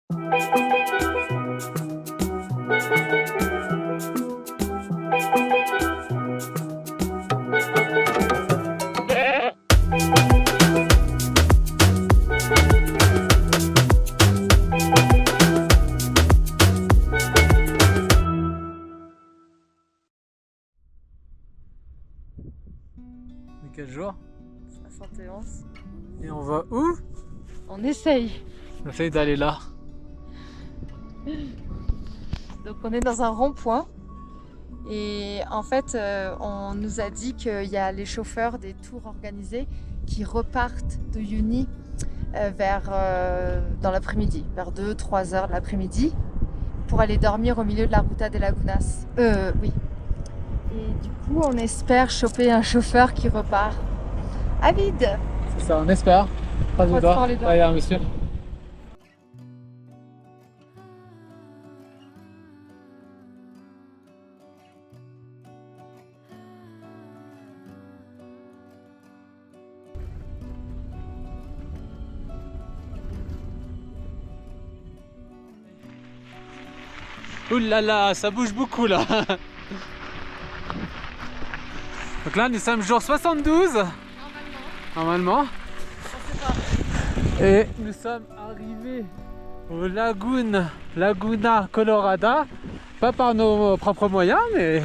Quel jour? 71. Et on va où? On essaye. On essaye d'aller là. Donc on est dans un rond-point. Et en fait, on nous a dit qu'il y a les chauffeurs des tours organisés qui repartent de Uyuni dans l'après-midi, vers 2-3 heures de l'après-midi, pour aller dormir au milieu de la Ruta de Lagunas. Oui. Et du coup, on espère choper un chauffeur qui repart à vide. C'est ça, on espère. Pas de doigts. Là, il y a un monsieur. Ouh là là, ça bouge beaucoup là. Donc là, nous sommes jour 72. Normalement. Et nous sommes arrivés au Laguna Colorada. Pas par nos propres moyens, mais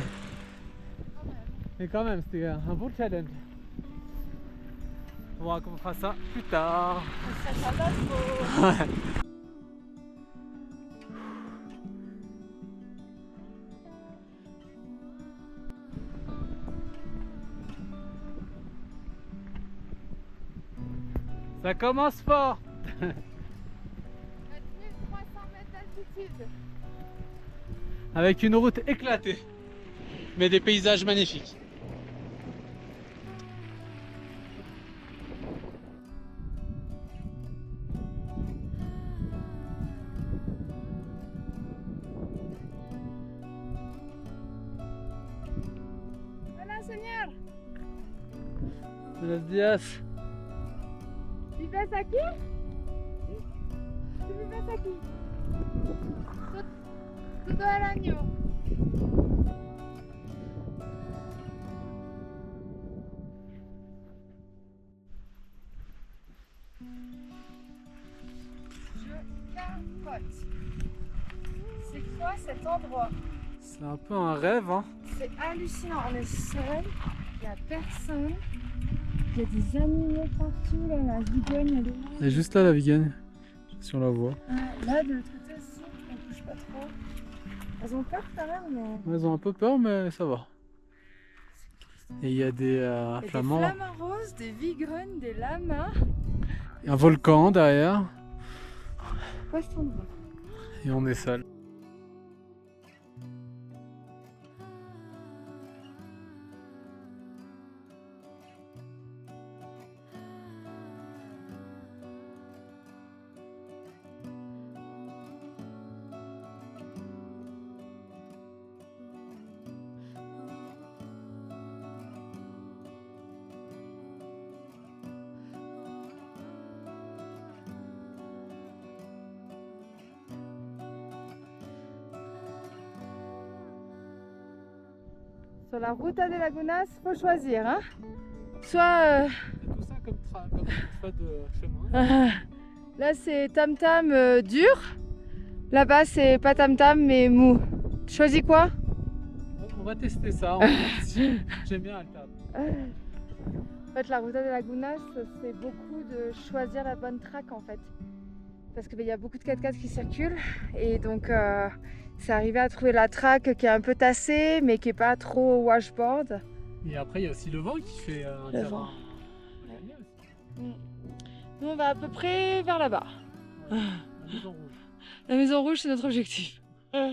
quand même, c'était un bon challenge. On verra comment on fera ça plus tard. Ouais. Ça commence fort. 4300 mètres d'altitude. Avec une route éclatée, mais des paysages magnifiques. Hola, señor. Buenos días. ¿Vives aquí? ¿Tú vives aquí? Todo el año. Je capote. C'est quoi cet endroit? C'est un peu un rêve, hein. C'est hallucinant, on est seul, il n'y a personne, il y a des animaux partout, là, la vigogne elle est là. Elle est juste là la vegan, si on la voit. Là de l'autre côté aussi, on bouge pas trop. Elles ont peur quand même, mais... Elles ont un peu peur, mais ça va. Et il y a des flamands. Des flamants roses, des vigognes, des lamas. Il y a un volcan derrière. Quoi cet endroit? Et on est seul. Sur la Ruta de Lagunas, faut choisir, hein. Soit... Tout ça comme choix de chemin. là c'est tam-tam dur, là-bas c'est pas tam-tam mais mou. Tu choisis quoi? On va tester ça. J'aime bien alterner. En fait, la Ruta de Lagunas, c'est beaucoup de choisir la bonne track en fait. Parce qu'il y a beaucoup de 4x4 qui circulent et donc c'est arrivé à trouver la track qui est un peu tassée mais qui est pas trop washboard. Et après il y a aussi le vent qui fait un terrain. Nous on va à peu près vers là-bas. Ouais, la maison rouge. La maison rouge c'est notre objectif. L'hôtel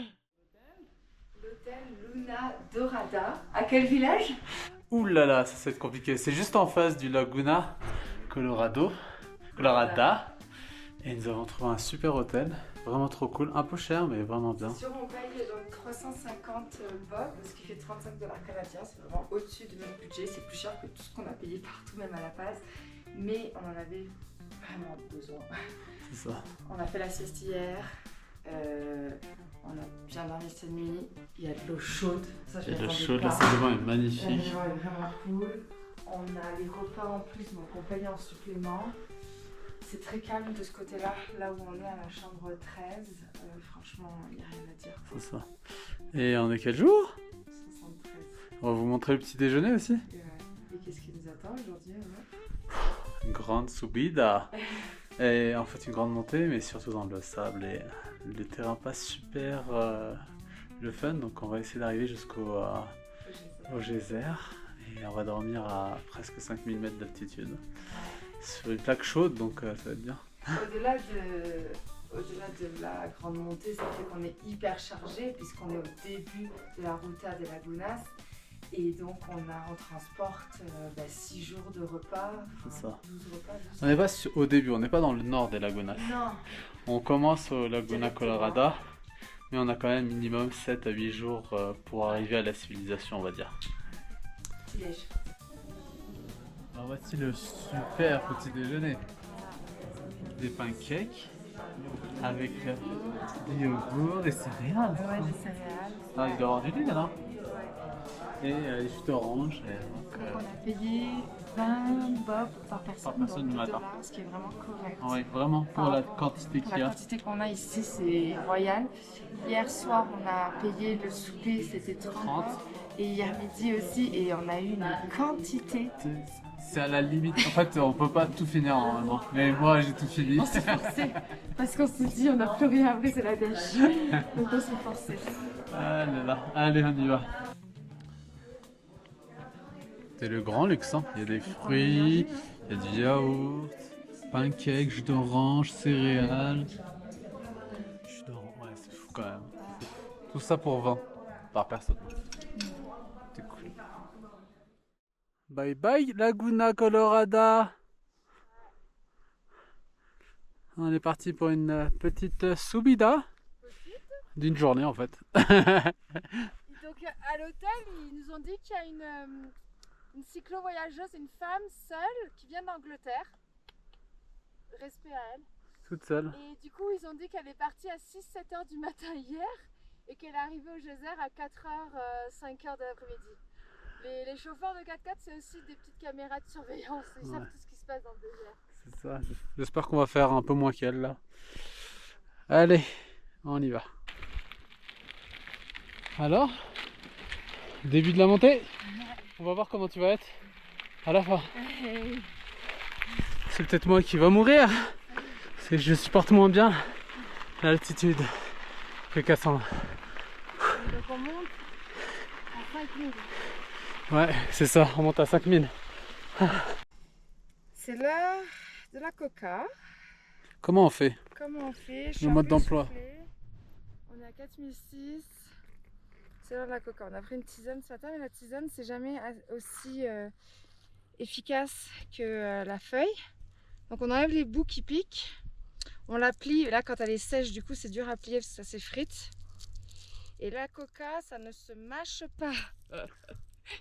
Luna Dorada. À quel village? Ouh là là, ça va être compliqué. C'est juste en face du Laguna Colorada. Et nous avons trouvé un super hôtel. Vraiment trop cool. Un peu cher, mais vraiment bien. Sur on paye donc 350 bob, ce qui fait 35 $ canadiens. C'est vraiment au-dessus de notre budget. C'est plus cher que tout ce qu'on a payé partout, même à La Paz. Mais on en avait vraiment besoin. C'est ça. On a fait la sieste hier. On a bien dormi cette nuit. Il y a de l'eau chaude. Ça, je Il y a de l'eau m'attendais chaude, pas. la salle de bain est La magnifique. maison est vraiment cool. On a les repas en plus, donc on paye en supplément. C'est très calme de ce côté-là, là où on est à la chambre 13. Franchement, il n'y a rien à dire. C'est ça. Et on est quel jour? 73. On va vous montrer le petit déjeuner aussi. Et qu'est-ce qui nous attend aujourd'hui? Une grande subida. Et en fait une grande montée, mais surtout dans le sable. Et le terrain passe super le fun, donc on va essayer d'arriver jusqu'au au geyser. Et on va dormir à presque 5000 mètres d'altitude. Sur une plaque chaude, donc ça va être bien. Au-delà de la grande montée, ça fait qu'on est hyper chargé puisqu'on est au début de la Ruta de Lagunas. Et donc on transporte 6 jours de repas, C'est ça. 12 repas. 12. On n'est pas au début, on n'est pas dans le nord des Lagunas. Non. On commence au Laguna Colorada, mais on a quand même minimum 7 à 8 jours pour arriver à la civilisation, on va dire. Petit déj. Alors voici le super petit déjeuner. Des pancakes avec du yogourt, des céréales. Ouais, des céréales. Ah, il doit y avoir du lait là. Et des jus d'orange. Donc on a payé 20 bob par personne, Par personne donc le matin. $2, ce qui est vraiment correct. Oui, vraiment, pour la quantité Pour qu'il y la a. quantité qu'on a ici, c'est royal. Hier soir, on a payé le souper, c'était 30. Et hier midi aussi, et on a eu une quantité. C'est à la limite. En fait, on peut pas tout finir normalement. Mais moi, j'ai tout fini. On s'est forcé, parce qu'on s'est dit, on n'a plus rien après, c'est la dèche. Donc on s'est forcé. Allez, là. Allez, on y va. C'est le grand luxe, hein. Il y a des fruits, il y a du yaourt, pancakes, jus d'orange, céréales. Jus d'orange, ouais, c'est fou quand même. Tout ça pour 20 par personne. C'est cool. Bye bye Laguna Colorada. On est parti pour une petite subida d'une journée en fait. Donc à l'hôtel, ils nous ont dit qu'il y a une cyclo-voyageuse, une femme seule qui vient d'Angleterre. Respect à elle. Toute seule. Et du coup, ils ont dit qu'elle est partie à 6-7 heures du matin hier et qu'elle est arrivée au geyser à 4h, 5h de l'après-midi. Les chauffeurs de 4x4, c'est aussi des petites caméras de surveillance. Ils savent tout ce qui se passe dans le désert. C'est ça. J'espère qu'on va faire un peu moins qu'elle là. Allez, on y va. Alors, début de la montée. On va voir comment tu vas être à la fin. Hey. C'est peut-être moi qui va mourir. Parce que je supporte moins bien l'altitude que Cassandre. Donc on monte à 5000. Ouais, c'est ça, on monte à 5000. C'est l'heure de la coca. Comment on fait? Comment on fait? Je suis Le un mode peu d'emploi. essoufflée. On est à 4006. C'est l'heure de la coca. On a pris une tisane ce matin, mais la tisane c'est jamais aussi efficace que la feuille. Donc on enlève les bouts qui piquent. On la plie. Là quand elle est sèche, du coup c'est dur à plier parce que ça s'effrite. Et la coca, ça ne se mâche pas.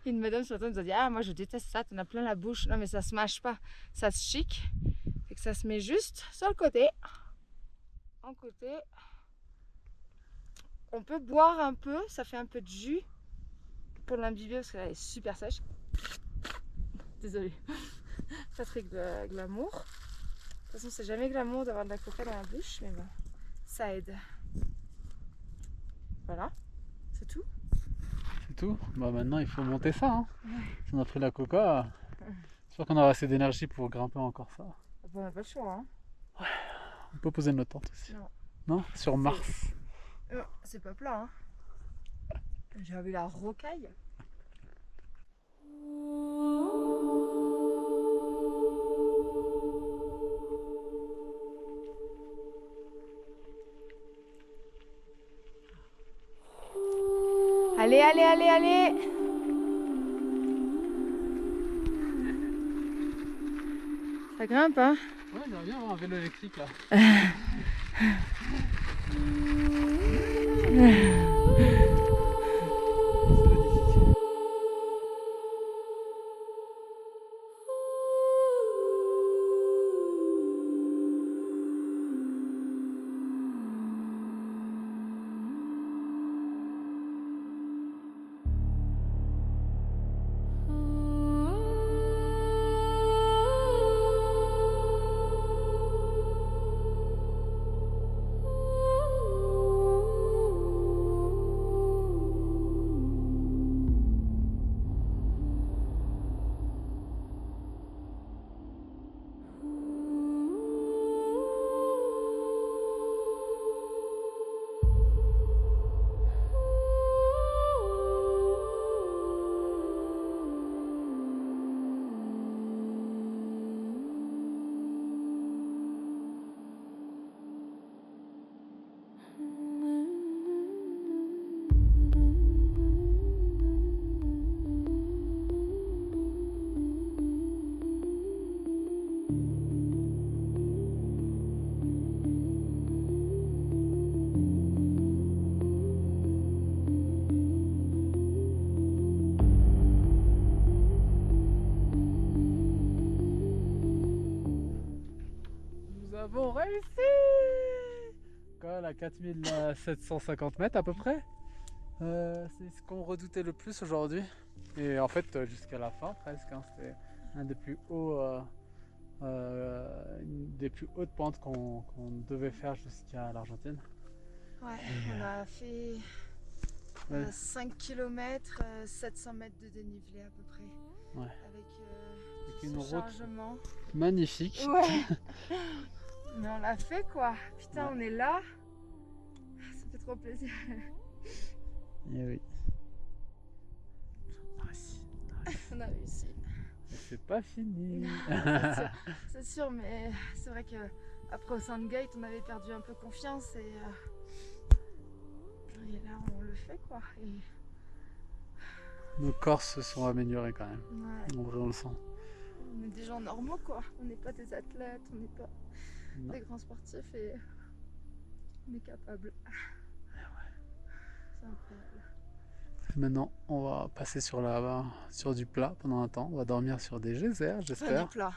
Une madame ce matin nous a dit: ah, moi je déteste ça, t'en as plein la bouche. Non, mais ça se mâche pas, ça se chic. Fait que ça se met juste sur le côté. En côté. On peut boire un peu, ça fait un peu de jus pour l'imbiber parce qu'elle est super sèche. Désolée, pas très glamour. De toute façon, c'est jamais glamour d'avoir de la coca dans la bouche, mais bon, ça aide. Voilà, c'est tout. C'est tout? Bah maintenant il faut monter ça. Hein. Si on a pris la coca, j'espère qu'on aura assez d'énergie pour grimper encore ça. On n'a pas le choix. Hein. On peut poser notre tente aussi. Non. Non? Sur Mars. C'est pas plat, hein. J'ai vu la rocaille. Allez, allez, allez, allez. Ça grimpe, hein? Ouais, j'aimerais bien avoir un vélo électrique là. Voilà, 4750 mètres à peu près. C'est ce qu'on redoutait le plus aujourd'hui. Et en fait, jusqu'à la fin presque, hein, c'était un des plus hauts, une des plus hautes pentes qu'on devait faire jusqu'à l'Argentine. Ouais, on a fait 5 km, 700 mètres de dénivelé à peu près. Ouais. Avec une ce route chargement. magnifique. Ouais. Mais on l'a fait quoi. Putain, Ouais. on est là. Ça fait trop plaisir. Et oui. On a réussi. C'est pas fini. C'est sûr, mais c'est vrai que après au Sandgate, on avait perdu un peu confiance et là on le fait quoi. Et... Nos corps se sont améliorés quand même. Ouais. En vrai, on le sent. On est des gens normaux quoi. On n'est pas des athlètes, on n'est pas des grands sportifs et on est capable. C'est incroyable. Maintenant, on va passer sur du plat pendant un temps. On va dormir sur des geysers, j'espère. Du plat.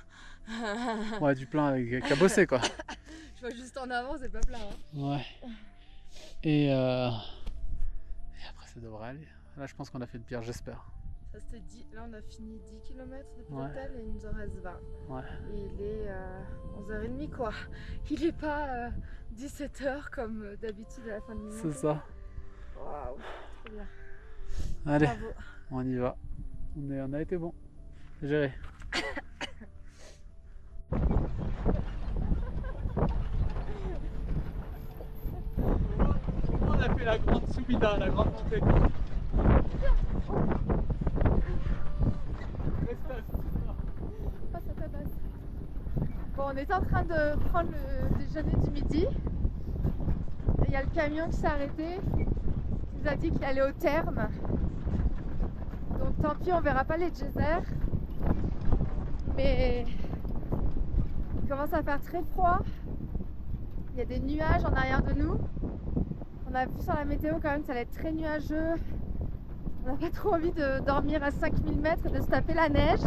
Ouais, du plat avec cabossé quoi. Je vois juste en avant, c'est pas plat. Hein. Ouais. Et après, ça devrait aller. Là, je pense qu'on a fait le pire, j'espère. Ça c'était 10. Là, on a fini 10 km depuis Ouais. l'hôtel et il nous en reste 20. Ouais. Et il est 11h30 quoi. Il est pas 17h comme d'habitude à la fin de nuit. C'est ça. Waouh, trop bien. Allez, Bravo. on y va. On a été bon. Géré. On a fait la grande subida, la grande montée. Bon, on est en train de prendre le déjeuner du midi. Il y a le camion qui s'est arrêté. Il nous a dit qu'il allait au terme. Donc tant pis, on verra pas les geysers. Mais il commence à faire très froid. Il y a des nuages en arrière de nous. On a vu sur la météo quand même que ça allait être très nuageux. On n'a pas trop envie de dormir à 5000 mètres et de se taper la neige.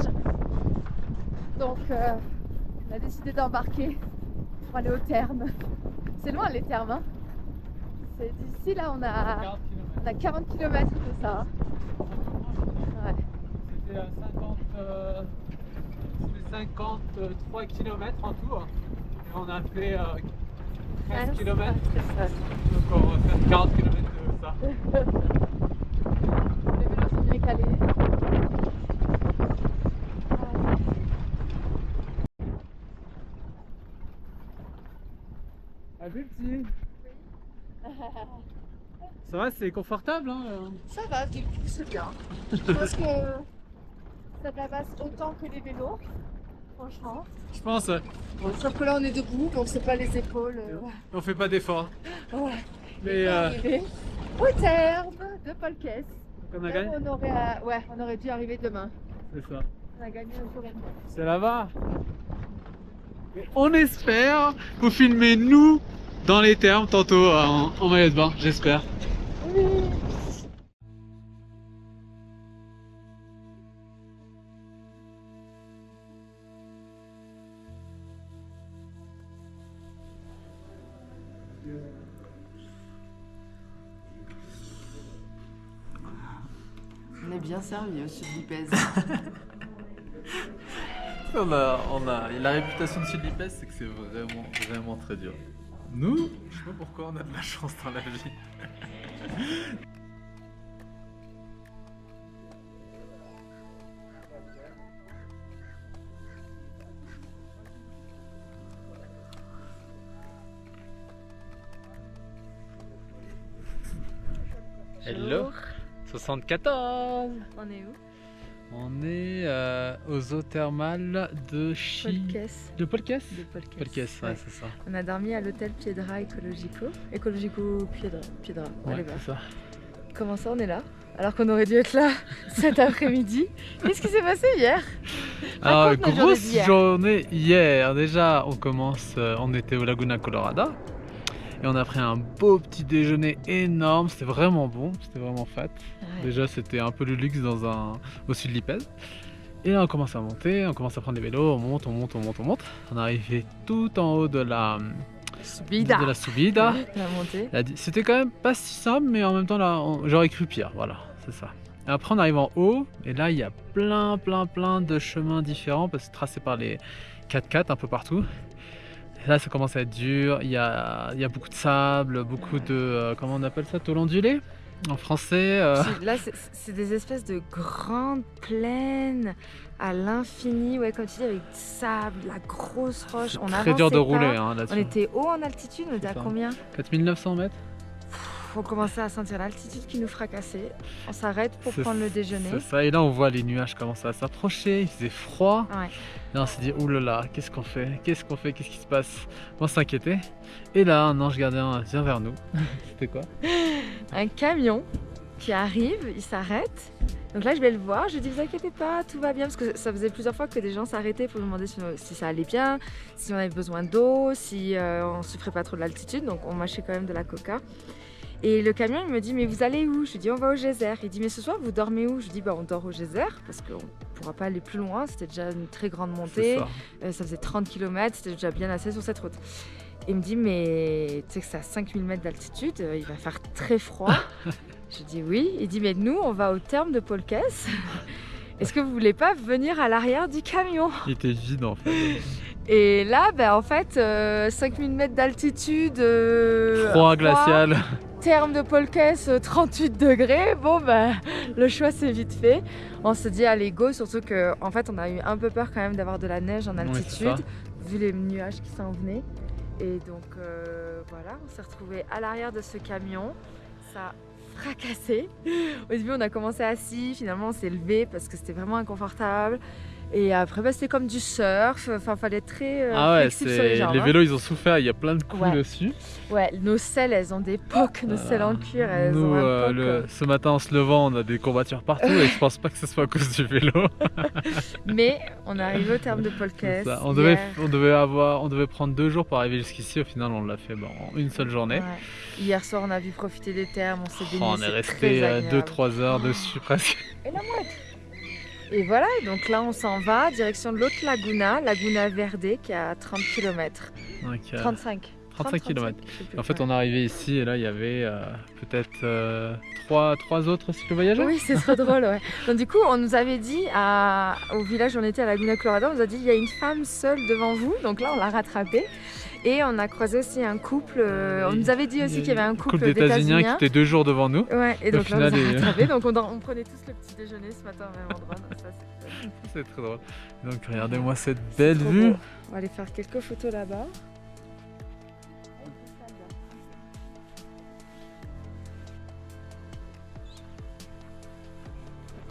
Donc on a décidé d'embarquer pour aller au terme. C'est loin les termes. Hein. C'est d'ici là on a 40 km de ça. Ouais. C'était 53 km en tout. Et on a fait 13 km. Donc on va faire 40 km de ça. Les vélos sont bien calés. Ah oui, petit. Ça va, c'est confortable hein. Ça va, du coup, c'est bien. Je pense que ça tabasse autant que les vélos, franchement. Je pense. Bon, sauf que là, on est debout, donc c'est pas les épaules. On fait pas d'efforts. Ouais. Mais Arrivé au terme de Polkes. on a gagné. On aurait dû arriver demain. C'est ça. On a gagné un jour et demi. C'est là-bas. Et on espère vous filmer nous dans les termes tantôt en maillot de bain, j'espère. Oui. On est bien servi au sud d'Ipèze. La réputation de Sud-Lipès, c'est que c'est vraiment, vraiment très dur. Nous, je sais pas pourquoi on a de la chance dans la vie. Hello 74. On est où? On est aux eaux thermales de Polkes. De Polkes De Polkes. Polkes, ouais, c'est ça. On a dormi à l'hôtel Piedra Ecologico. Ecologico Piedra. Ouais, Allez, va. c'est ça. Comment ça, on est là? Alors qu'on aurait dû être là cet après-midi. Qu'est-ce qui s'est passé hier? Alors, Raconte la journée grosse d'hier. journée hier. Déjà, on était au Laguna Colorada. Et on a pris un beau petit déjeuner énorme. C'était vraiment bon, c'était vraiment fat. Ouais. Déjà, c'était un peu le luxe au sud de l'Ipèze. Et là, on commence à monter, on commence à prendre les vélos, on monte. On est arrivé tout en haut de Subida. de la subida. La montée. C'était quand même pas si simple, mais en même temps, là, j'aurais cru pire. Voilà, c'est ça. Et après, on arrive en haut, et là, il y a plein de chemins différents, parce que tracés par les 4x4 un peu partout. Et là, ça commence à être dur. Il y a beaucoup de sable, beaucoup de. Comment on appelle ça? Tôle ondulée en français. Là, c'est des espèces de grandes plaines à l'infini, ouais, comme tu dis, avec du sable, la grosse roche. On Très dur de avançait rouler pas. hein, On là-dessus. était haut en altitude, on était à ça. combien? 4900 mètres. On commençait à sentir l'altitude qui nous fracassait. On s'arrête pour prendre le déjeuner. C'est ça, et là on voit les nuages commencer à s'approcher, il faisait froid. Ouais. Là on s'est dit, oulala, qu'est-ce qu'on fait? Qu'est-ce qui se passe? On s'inquiétait. Et là, un ange gardien vient vers nous. C'était quoi? Un camion qui arrive, il s'arrête. Donc là, je vais le voir, je lui dis, vous inquiétez pas, tout va bien. Parce que ça faisait plusieurs fois que des gens s'arrêtaient pour nous demander si ça allait bien, si on avait besoin d'eau, si on souffrait pas trop de l'altitude. Donc on mâchait quand même de la coca. Et le camion, il me dit, mais vous allez où? Je lui dis, on va au geyser. Il dit, mais ce soir, vous dormez où? Je lui dis, bah, on dort au geyser parce qu'on ne pourra pas aller plus loin. C'était déjà une très grande montée. Ça faisait 30 km, c'était déjà bien assez sur cette route. Et il me dit, mais tu sais que c'est à 5000 mètres d'altitude, il va faire très froid. Je dis oui. Il dit, mais nous, on va au terme de Polkes. Est-ce que vous voulez pas venir à l'arrière du camion? Il était vide en fait. Et là, ben, en fait, 5000 mètres d'altitude, Froid glacial. terme de Polkes, 38 degrés. Bon, ben, le choix s'est vite fait. On se dit, allez, go. Surtout qu'en fait, on a eu un peu peur quand même d'avoir de la neige en altitude, vu les nuages qui s'en venaient. Et donc, voilà, on s'est retrouvés à l'arrière de ce camion. Ça a fracassé. Au début, on a commencé assis. Finalement, on s'est levé parce que c'était vraiment inconfortable. Et après, bah, c'était comme du surf. Enfin, fallait être très flexible sur les jambes. Les vélos, ils ont souffert. Il y a plein de coups dessus. Ouais, nos selles, elles ont des pocs. Nos selles en cuir, elles nous, ont un poc. ce matin, en se levant, on a des courbatures partout. Et je pense pas que ce soit à cause du vélo. Mais on est arrivé au terme de Polkes. On devait prendre 2 jours pour arriver jusqu'ici. Au final, on l'a fait en une seule journée. Ouais. Hier soir, on a pu profiter des termes. On s'est baigné. On est resté 2-3 heures dessus presque. Et la mouette. Et voilà, donc là on s'en va, direction de l'autre Laguna, Laguna Verde, qui est à 30 km. Donc, 35 km. En fait, on est arrivé ici et là, il y avait peut-être 3 autres cyclo-voyageurs. Oui, c'est trop drôle, ouais. Donc du coup, on nous avait dit, au village où on était à Laguna Colorado, on nous a dit, il y a une femme seule devant vous. Donc là, on l'a rattrapée. Et on a croisé aussi un couple, on nous avait dit aussi qu'il y avait un couple d'États-Uniens qui était 2 jours devant nous. Ouais, et donc là, on final, nous a rattrapés. Donc on prenait tous le petit déjeuner ce matin au même endroit. Donc ça, c'est très drôle. Donc regardez-moi cette belle vue. Beau. On va aller faire quelques photos là-bas.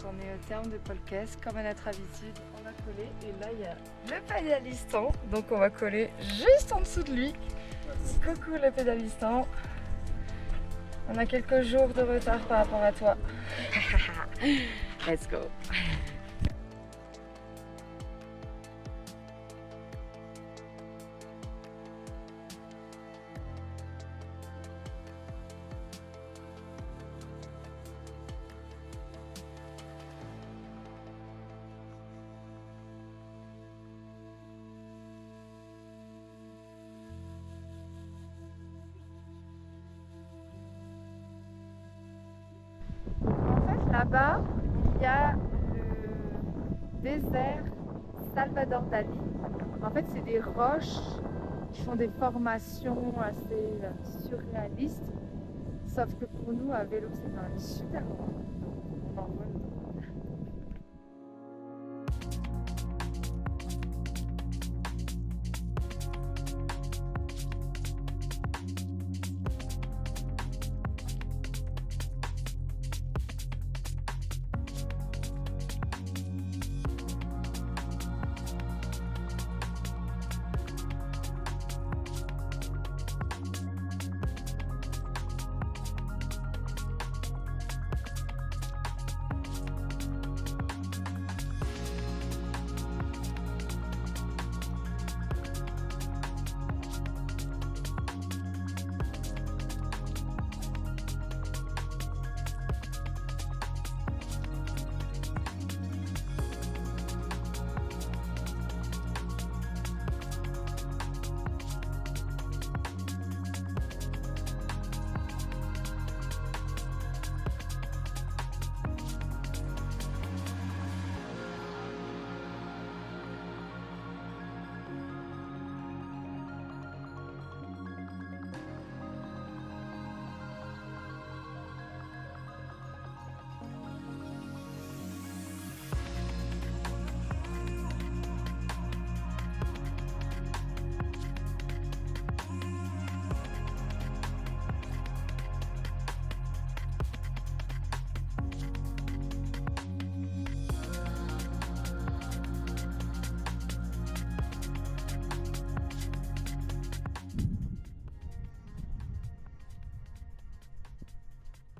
On est au terme de Polkes, comme à notre habitude, on a collé et là il y a le pédalistan, donc on va coller juste en dessous de lui. Coucou le pédalistan. On a quelques jours de retard par rapport à toi. Let's go. Là-bas, il y a le désert Salvador Dali. En fait, c'est des roches qui font des formations assez surréalistes. Sauf que pour nous, à vélo, c'est quand même super grand. Donc, on en vole.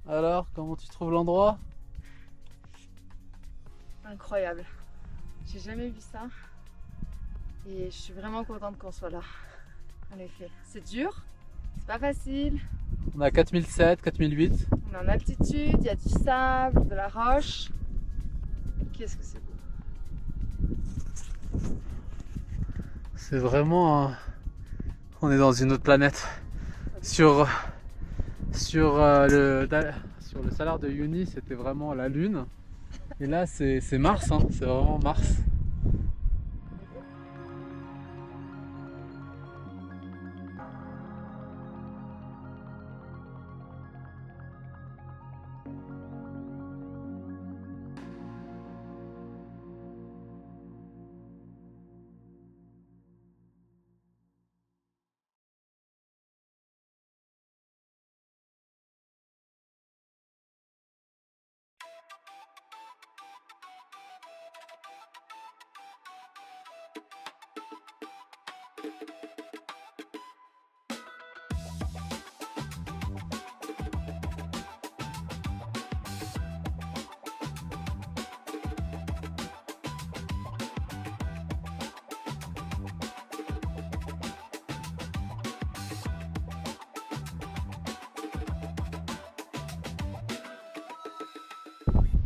Alors, comment tu trouves l'endroit? Incroyable. J'ai jamais vu ça. Et je suis vraiment contente qu'on soit là. En effet, c'est dur, c'est pas facile. On a 4007, 4008. On est en altitude, il y a du sable, de la roche. Qu'est-ce que c'est beau. C'est vraiment... On est dans une autre planète. Sur le salaire de Uyuni, c'était vraiment la Lune. Et là, c'est Mars, hein. C'est vraiment Mars.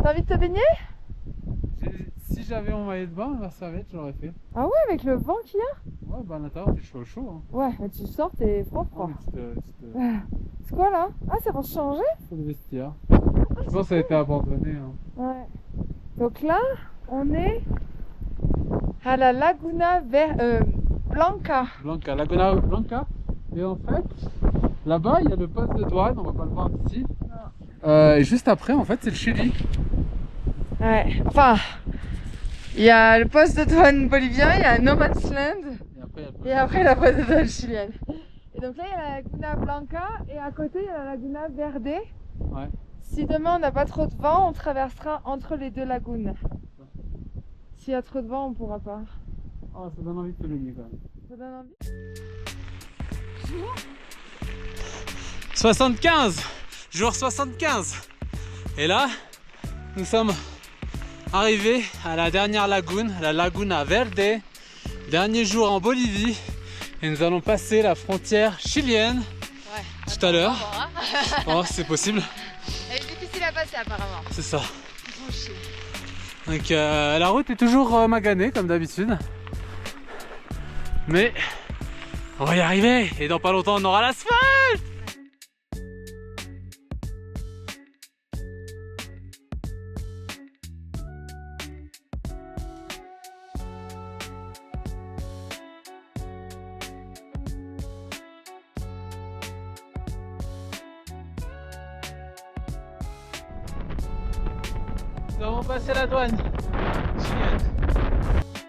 T'as envie de te baigner? Si j'avais mon maillot de bain, ma serviette, j'aurais fait. Ah ouais, avec le vent qu'il y a? Ouais, bah à l'intérieur, t'es chaud chaud. Hein. Ouais, mais tu sors, t'es froid Oh, froid. mais C'est quoi là? Ah, c'est pour se changer? c'est le vestiaire. Je pense que ça a été abandonné. Hein. Ouais. Donc là, on est à la Laguna Blanca. Blanca, Laguna Blanca. Et en fait, là-bas, il y a le poste de douane, on va pas le voir d'ici. Et juste après, en fait, c'est le Chili. Ouais, enfin, il y a le poste de douane bolivien, il y a No Man's Land Et après, il y a le et après la poste de douane chilienne. Et donc là, il y a la Laguna Blanca et à côté, il y a la Laguna Verde. Ouais. Si demain on n'a pas trop de vent, on traversera entre les deux lagunes. S'il y a trop de vent, on pourra pas. Oh, ça donne envie de se baigner quand même. Ça donne envie? 75, jour 75. Et là, nous sommes arrivés à la dernière lagune, la Laguna Verde. Dernier jour en Bolivie. Et nous allons passer la frontière chilienne tout à l'heure. Oh, c'est possible, Elle est difficile à passer apparemment. c'est ça. Ils font chier. Donc la route est toujours maganée comme d'habitude. Mais on va y arriver. Et dans pas longtemps, on aura l'asphalte. Nous avons passé la douane chilienne.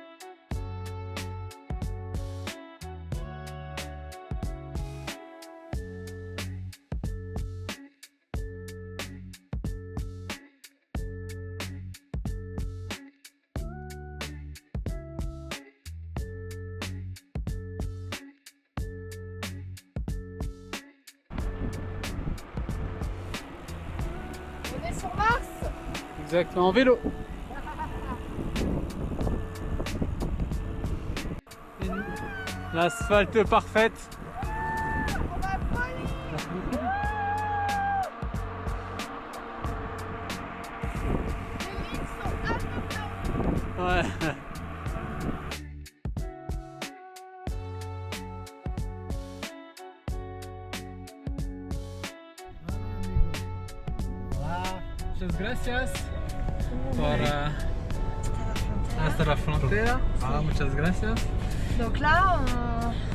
On est sur Mars. Exactement, en vélo. L'asphalte parfaite. On va voler. Les lignes sont à peu près. Ouais. Voilà. Muchas gracias por hasta la frontera. Ah, muchas gracias. Donc là,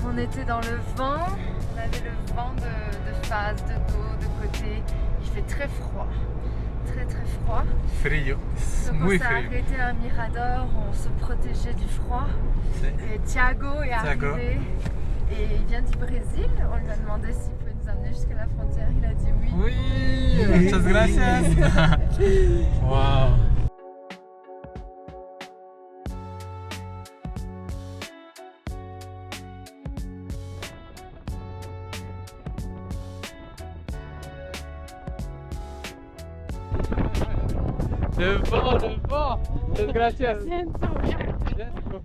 on était dans le vent. On avait le vent de face, de dos, de côté. Il fait très froid. Très très froid. Frio. Donc on Muy s'est frio. arrêté à Mirador, on se protégeait du froid. Et Thiago est arrivé et il vient du Brésil. On lui a demandé s'il pouvait nous amener jusqu'à la frontière. Il a dit oui. Oui, muchas gracias. Wow. Le vent, le vent. Gracias. Bientôt.